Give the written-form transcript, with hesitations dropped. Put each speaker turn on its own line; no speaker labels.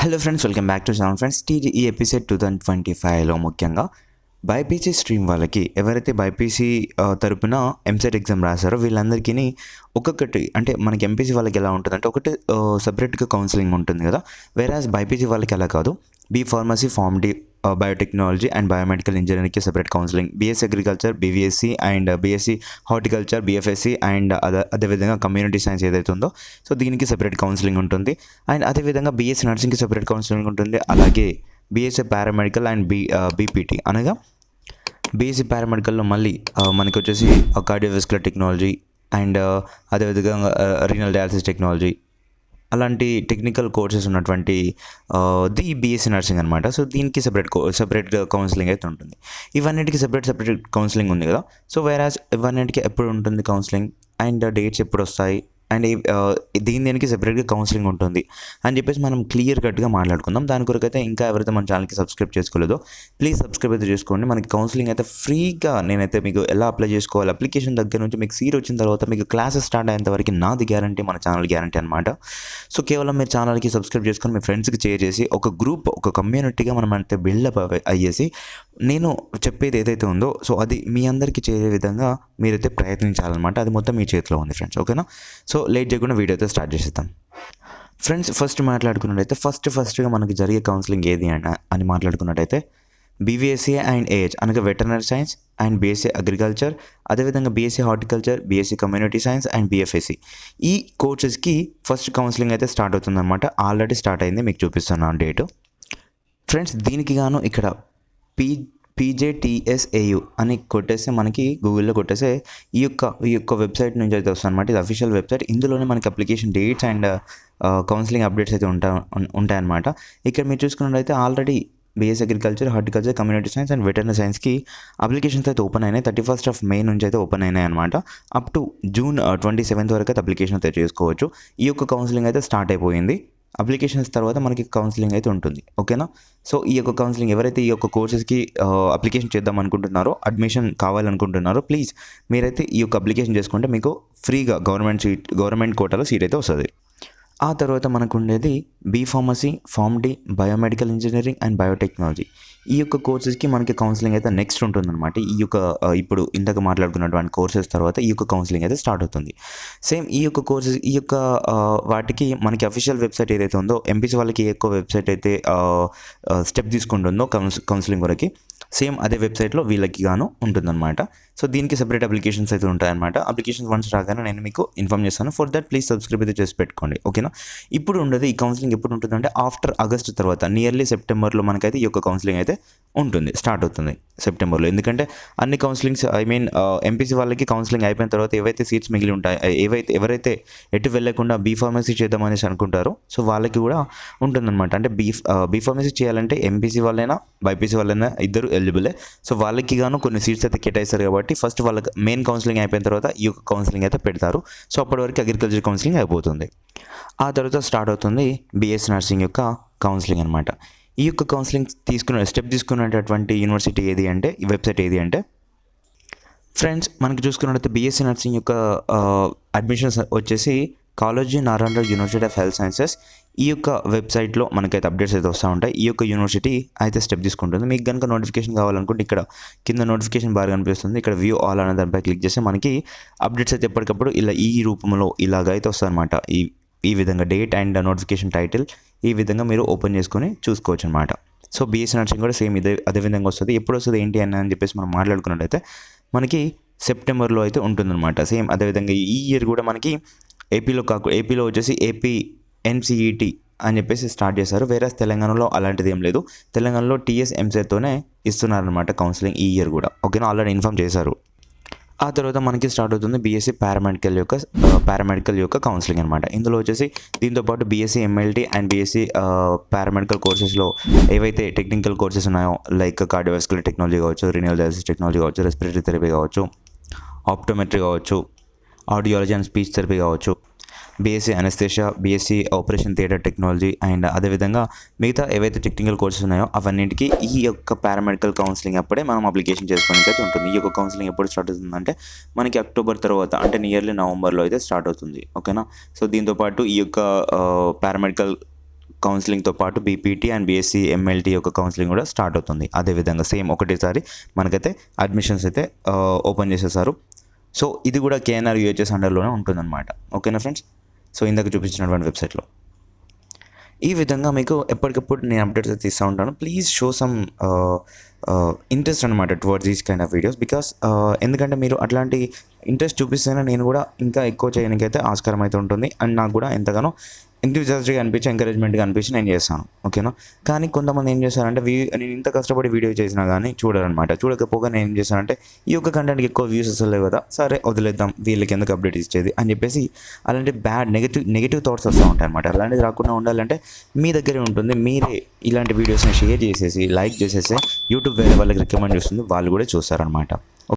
Hello friends, welcome back to channel friends. ఈ episode 2025లో ముఖ్యంగా BiPC stream వాళ్ళకి ఎవరైతే బైపీసీ తరపున ఎంసెట్ ఎగ్జామ్ రాశారో వీళ్ళందరికీ ఒక్కొక్కటి అంటే మనకి ఎంపీసీ వాళ్ళకి ఎలా ఉంటుందంటే ఒకటి సపరేట్గా కౌన్సిలింగ్ ఉంటుంది కదా. వేరాజ్ బైపీసీ వాళ్ళకి అలా కాదు. B pharmacy, form D, biotechnology and biomedical ఇంజనీరింగ్కి separate counselling, BSc agriculture, BVSc and BSc horticulture, BFSc and అదేవిధంగా కమ్యూనిటీ సైన్స్ ఏదైతే ఉందో సో దీనికి సపరేట్ కౌన్సిలింగ్ ఉంటుంది. అండ్ అదేవిధంగా బీఎస్సీ నర్సింగ్కి సపరేట్ కౌన్సిలింగ్ ఉంటుంది. అలాగే బీఎస్సీ పారామెడికల్ అండ్ బీపీటీ అనగా బీఎస్సీ పారామెడికల్లో మళ్ళీ మనకి వచ్చేసి కార్డియోవాస్కులర్ టెక్నాలజీ అండ్ అదేవిధంగా రీనల్ డయాలసిస్ టెక్నాలజీ అలాంటి టెక్నికల్ కోర్సెస్ ఉన్నటువంటి ది బీఎస్సీ నర్సింగ్ అనమాట. సో దీనికి సపరేట్ కౌన్సిలింగ్ అయితే ఉంటుంది. ఇవన్నిటికి సపరేట్ కౌన్సిలింగ్ ఉంది కదా. సో వేరాజ్ ఇవన్నిటికి ఎప్పుడు ఉంటుంది కౌన్సిలింగ్ అండ్ డేట్స్ ఎప్పుడు వస్తాయి అండ్ దీనికి సెపరేట్గా కౌన్సిలింగ్ ఉంటుంది అని చెప్పేసి మనం క్లియర్ కట్గా మాట్లాడుకుందాం. దాని కొరకు అయితే ఇంకా ఎవరైతే మన ఛానల్కి సబ్స్క్రైబ్ చేసుకోలేదో ప్లీజ్ సబ్స్క్రైబ్ అయితే చేసుకోండి. మనకి కౌన్సిలింగ్ అయితే ఫ్రీగా నేనైతే మీకు ఎలా అప్లై చేసుకోవాలి, అప్లికేషన్ దగ్గర నుంచి మీకు సీట్ వచ్చిన తర్వాత మీకు క్లాసెస్ స్టార్ట్ అయ్యేంత వరకు నాది గ్యారంటీ, మన ఛానల్ గ్యారంటీ అనమాట. సో కేవలం మీరు ఛానల్కి సబ్స్క్రైబ్ చేసుకొని మీ ఫ్రెండ్స్కి షేర్ చేసి ఒక గ్రూప్, ఒక కమ్యూనిటీగా మనం అయితే బిల్డప్ అయ్యేసి నేను చెప్పేది ఏదైతే ఉందో సో అది మీ అందరికీ చేరే విధంగా మీరైతే ప్రయత్నించాలన్నమాట. అది మొత్తం మీ చేతిలో ఉంది ఫ్రెండ్స్, ఓకేనా. సో లేట్ చేయకుండా వీడియో అయితే స్టార్ట్ చేసేద్దాం ఫ్రెండ్స్. ఫస్ట్ మాట్లాడుకున్నట్టయితే ఫస్ట్గా మనకి జరిగే కౌన్సిలింగ్ ఏది అని మాట్లాడుకున్నట్టయితే బీవీఎస్సీ అండ్ ఏహెచ్ అనగా veterinary science and BSc agriculture, అదేవిధంగా BSc horticulture, BSc community science and BFSc ఈ కోర్సెస్కి ఫస్ట్ కౌన్సిలింగ్ అయితే స్టార్ట్ అవుతుందన్నమాట. ఆల్రెడీ స్టార్ట్ అయింది, మీకు చూపిస్తున్నాను డేటు ఫ్రెండ్స్. దీనికి గాను ఇక్కడ పీజేటీఎస్ఏయు అని కొట్టేస్తే మనకి గూగుల్లో కొట్టేస్తే ఈ యొక్క వెబ్సైట్ నుంచి అయితే వస్తుంది అనమాట. ఇది అఫీషియల్ వెబ్సైట్. ఇందులోనే మనకి application dates and counselling updates అయితే ఉంటాయన్నమాట. ఇక్కడ మీరు చూసుకున్నట్లయితే already BSc agriculture, horticulture, community science and veterinary సైన్స్కి అప్లికేషన్స్ అయితే ఓపెన్ అయినాయి. 31st May నుంచి అయితే ఓపెన్ అయినాయి అనమాట. అప్ టు June 27th వరకు అయితే అప్లికేషన్ అయితే చేసుకోవచ్చు. ఈ యొక్క కౌన్సిలింగ్ అయితే స్టార్ట్ అయిపోయింది. అప్లికేషన్స్ తర్వాత మనకి కౌన్సిలింగ్ అయితే ఉంటుంది, ఓకేనా. సో ఈ యొక్క కౌన్సిలింగ్ ఎవరైతే ఈ యొక్క కోర్సెస్కి అప్లికేషన్ చేద్దాం అనుకుంటున్నారో, అడ్మిషన్ కావాలనుకుంటున్నారో ప్లీజ్ మీరైతే ఈ యొక్క అప్లికేషన్ చేసుకుంటే మీకు ఫ్రీగా గవర్నమెంట్ కోటాలో సీట్ అయితే వస్తుంది. ఆ తర్వాత మనకు ఉండేది B pharmacy, form D, biomedical engineering and biotechnology ఈ యొక్క కోర్సెస్కి మనకి కౌన్సిలింగ్ అయితే నెక్స్ట్ ఉంటుందన్నమాట. ఈ యొక్క ఇప్పుడు ఇంతకు మాట్లాడుకున్నటువంటి కోర్సెస్ తర్వాత ఈ యొక్క కౌన్సిలింగ్ అయితే స్టార్ట్ అవుతుంది. సేమ్ ఈ యొక్క కోర్సెస్ వాటికి మనకి అఫీషియల్ వెబ్సైట్ ఏదైతే ఉందో ఎంపీసీ వాళ్ళకి ఏ యొక్క వెబ్సైట్ అయితే స్టెప్ తీసుకుంటుందో కౌన్సిలింగ్ వరకు సేమ్ అదే వెబ్సైట్లో వీళ్ళకి గాను ఉంటుందన్నమాట. సో దీనికి సెపరేట్ అప్లికేషన్స్ అయితే ఉంటాయన్నమాట. అప్లికేషన్స్ వన్స్ రాగానే నేను మీకు ఇన్ఫార్మ్ చేస్తాను. ఫర్ దట్ ప్లీజ్ సబ్స్క్రైబ్ అయితే చేసి పెట్టుకోండి, ఓకేనా. ఇప్పుడు ఉండేది ఈ కౌన్సిలింగ్ ఎప్పుడు ఉంటుందంటే ఆఫ్టర్ ఆగస్ట్ తర్వాత నియర్లీ సెప్టెంబర్లో మనకైతే ఈ యొక్క కౌన్సిలింగ్ అయితే ఉంటుంది, స్టార్ట్ అవుతుంది సెప్టెంబర్లో. ఎందుకంటే అన్ని కౌన్సిలింగ్స్ ఎంపీసీ వాళ్ళకి కౌన్సిలింగ్ అయిపోయిన తర్వాత ఏవైతే సీట్స్ మిగిలి ఉంటాయి, ఎవరైతే ఎటు వెళ్ళకుండా బీ ఫార్మసీ చేద్దామనేసి అనుకుంటారో సో వాళ్ళకి కూడా ఉంటుందన్నమాట. అంటే బీ ఫార్మసీ చేయాలంటే ఎంపీసీ వాళ్ళైనా బైపీసీ వాళ్ళైనా ఇద్దరు ఎలిజిబులే. సో వాళ్ళకి గాను కొన్ని సీట్స్ అయితే కేటాయిస్తారు కాబట్టి ఫస్ట్ వాళ్ళకి మెయిన్ కౌన్సిలింగ్ అయిపోయిన తర్వాత ఈ యొక్క కౌన్సిలింగ్ అయితే పెడతారు. సో అప్పటి వరకు అగ్రికల్చర్ కౌన్సిలింగ్ అయిపోతుంది. ఆ తర్వాత స్టార్ట్ అవుతుంది బీఎస్సీ నర్సింగ్ యొక్క కౌన్సిలింగ్ అనమాట. ఈ యొక్క కౌన్సిలింగ్ తీసుకునేటటువంటి యూనివర్సిటీ ఏది అంటే ఈ వెబ్సైట్ ఏది అంటే ఫ్రెండ్స్ మనకి చూసుకున్నట్లయితే బీఎస్సీ నర్సింగ్ యొక్క అడ్మిషన్స్ వచ్చేసి college Narayanarao university of health sciences ఈ యొక్క వెబ్సైట్లో మనకైతే అప్డేట్స్ అయితే వస్తూ ఉంటాయి. ఈ యొక్క యూనివర్సిటీ అయితే స్టెప్ తీసుకుంటుంది. మీకు కనుక నోటిఫికేషన్ కావాలనుకుంటే ఇక్కడ కింద నోటిఫికేషన్ బాగా కనిపిస్తుంది. ఇక్కడ వ్యూ ఆల్ అనే దానిపై క్లిక్ చేస్తే మనకి అప్డేట్స్ అయితే ఎప్పటికప్పుడు ఇలా ఈ రూపంలో ఇలాగైతే వస్తుంది అనమాట. ఈ విధంగా డేట్ అండ్ నోటిఫికేషన్ టైటిల్ ఈ విధంగా మీరు ఓపెన్ చేసుకొని చూసుకోవచ్చు అనమాట. సో బీఎస్సీ నర్సింగ్ కూడా సేమ్ అదే విధంగా వస్తుంది. ఎప్పుడు వస్తుంది ఏంటి అని చెప్పేసి మనం మాట్లాడుకున్నట్టయితే మనకి సెప్టెంబర్లో అయితే ఉంటుందన్నమాట. సేమ్ అదేవిధంగా ఈ ఇయర్ కూడా మనకి ఏపీలో వచ్చేసి ఏపీ ఎన్సీఈటీ అని చెప్పేసి స్టార్ట్ చేశారు. వేరే తెలంగాణలో అలాంటిది ఏం లేదు. తెలంగాణలో టీఎస్ఎంసీతోనే ఇస్తున్నారనమాట కౌన్సిలింగ్ ఈ ఇయర్ కూడా, ఓకేనా. ఆల్రెడీ ఇన్ఫార్మ్ చేశారు. ఆ తర్వాత మనకి స్టార్ట్ అవుతుంది బీఎస్సీ పారామెడికల్ యొక్క కౌన్సిలింగ్ అనమాట. ఇందులో వచ్చేసి దీంతోపాటు BSc MLT and BSc paramedical కోర్సెస్లో ఏవైతే టెక్నికల్ కోర్సెస్ ఉన్నాయో లైక్ కార్డియోవాస్కులర్ టెక్నాలజీ కావచ్చు, రీనల్ డయాలసిస్ టెక్నాలజీ కావచ్చు, రెస్పిరేటరీ థెరపీ కావచ్చు, ఆప్టోమెట్రీ కావచ్చు, ఆడియాలజీ అండ్ స్పీచ్ థెరపీ కావచ్చు, BSc anaesthesia, BSc operation theatre technology and అదేవిధంగా మిగతా ఏవైతే టెక్నికల్ కోర్సెస్ ఉన్నాయో అవన్నింటికి ఈ యొక్క పారామెడికల్ కౌన్సిలింగ్ అప్పుడే మనం అప్లికేషన్ చేసుకోవడానికి అయితే ఉంటుంది. ఈ యొక్క కౌన్సిలింగ్ ఎప్పుడు స్టార్ట్ అవుతుందంటే మనకి అక్టోబర్ తర్వాత అంటే నియర్లీ నవంబర్లో అయితే స్టార్ట్ అవుతుంది, ఓకేనా. సో దీంతోపాటు ఈ యొక్క పారామెడికల్ కౌన్సిలింగ్తో పాటు బీపీటీ అండ్ బీఎస్సీ ఎంఎల్టీ యొక్క కౌన్సిలింగ్ కూడా స్టార్ట్ అవుతుంది. అదేవిధంగా సేమ్ ఒకటేసారి మనకైతే అడ్మిషన్స్ అయితే ఓపెన్ చేసేసారు. సో ఇది కూడా కేఎన్ఆర్ యూహెచ్ఎస్ అండర్లోనే ఉంటుందన్నమాట. ఓకేనా ఫ్రెండ్స్? సో ఇందాక చూపించినటువంటి వెబ్సైట్లో ఈ విధంగా మీకు ఎప్పటికప్పుడు నేను అప్డేట్స్ అయితే ఇస్తూ ఉంటాను. ప్లీజ్ షో సమ్ ఇంట్రెస్ట్ అనమాట towards these kind of videos. Because ఎందుకంటే మీరు అట్లాంటి ఇంట్రెస్ట్ చూపిస్తేనే నేను కూడా ఇంకా ఎక్కువ చేయడానికైతే ఆస్కారం అయితే ఉంటుంది. అండ్ నాకు కూడా ఎంతగానో ఎంతూజియాస్టిక్గా అనిపించి ఎంకరేజ్మెంట్గా అనిపించి నేను చేస్తాను. ఓకేనా? కానీ కొంతమంది ఏం చేస్తారంటే నేను ఇంత కష్టపడి వీడియో చేసినా కానీ చూడరనమాట. చూడకపోగా నేను ఏం చేశానంటే ఈ యొక్క కంటెంట్కి ఎక్కువ వ్యూస్ వస్తలేవు కదా, సరే వదిలేద్దాం, వీళ్ళకి ఎందుకు అప్డేట్ ఇచ్చేది అని చెప్పేసి అలాంటి బ్యాడ్ నెగిటివ్ థాట్స్ వస్తూ ఉంటాయి అనమాట. అలాంటిది రాకుండా ఉండాలంటే మీ దగ్గరే ఉంటుంది. మీరే ఇలాంటి వీడియోస్ని షేర్ చేసేసి లైక్ చేసేసి యూట్యూబ్ వేరే వాళ్ళకి రికమెండ్ చేస్తుంది, వాళ్ళు కూడా చూస్తారనమాట.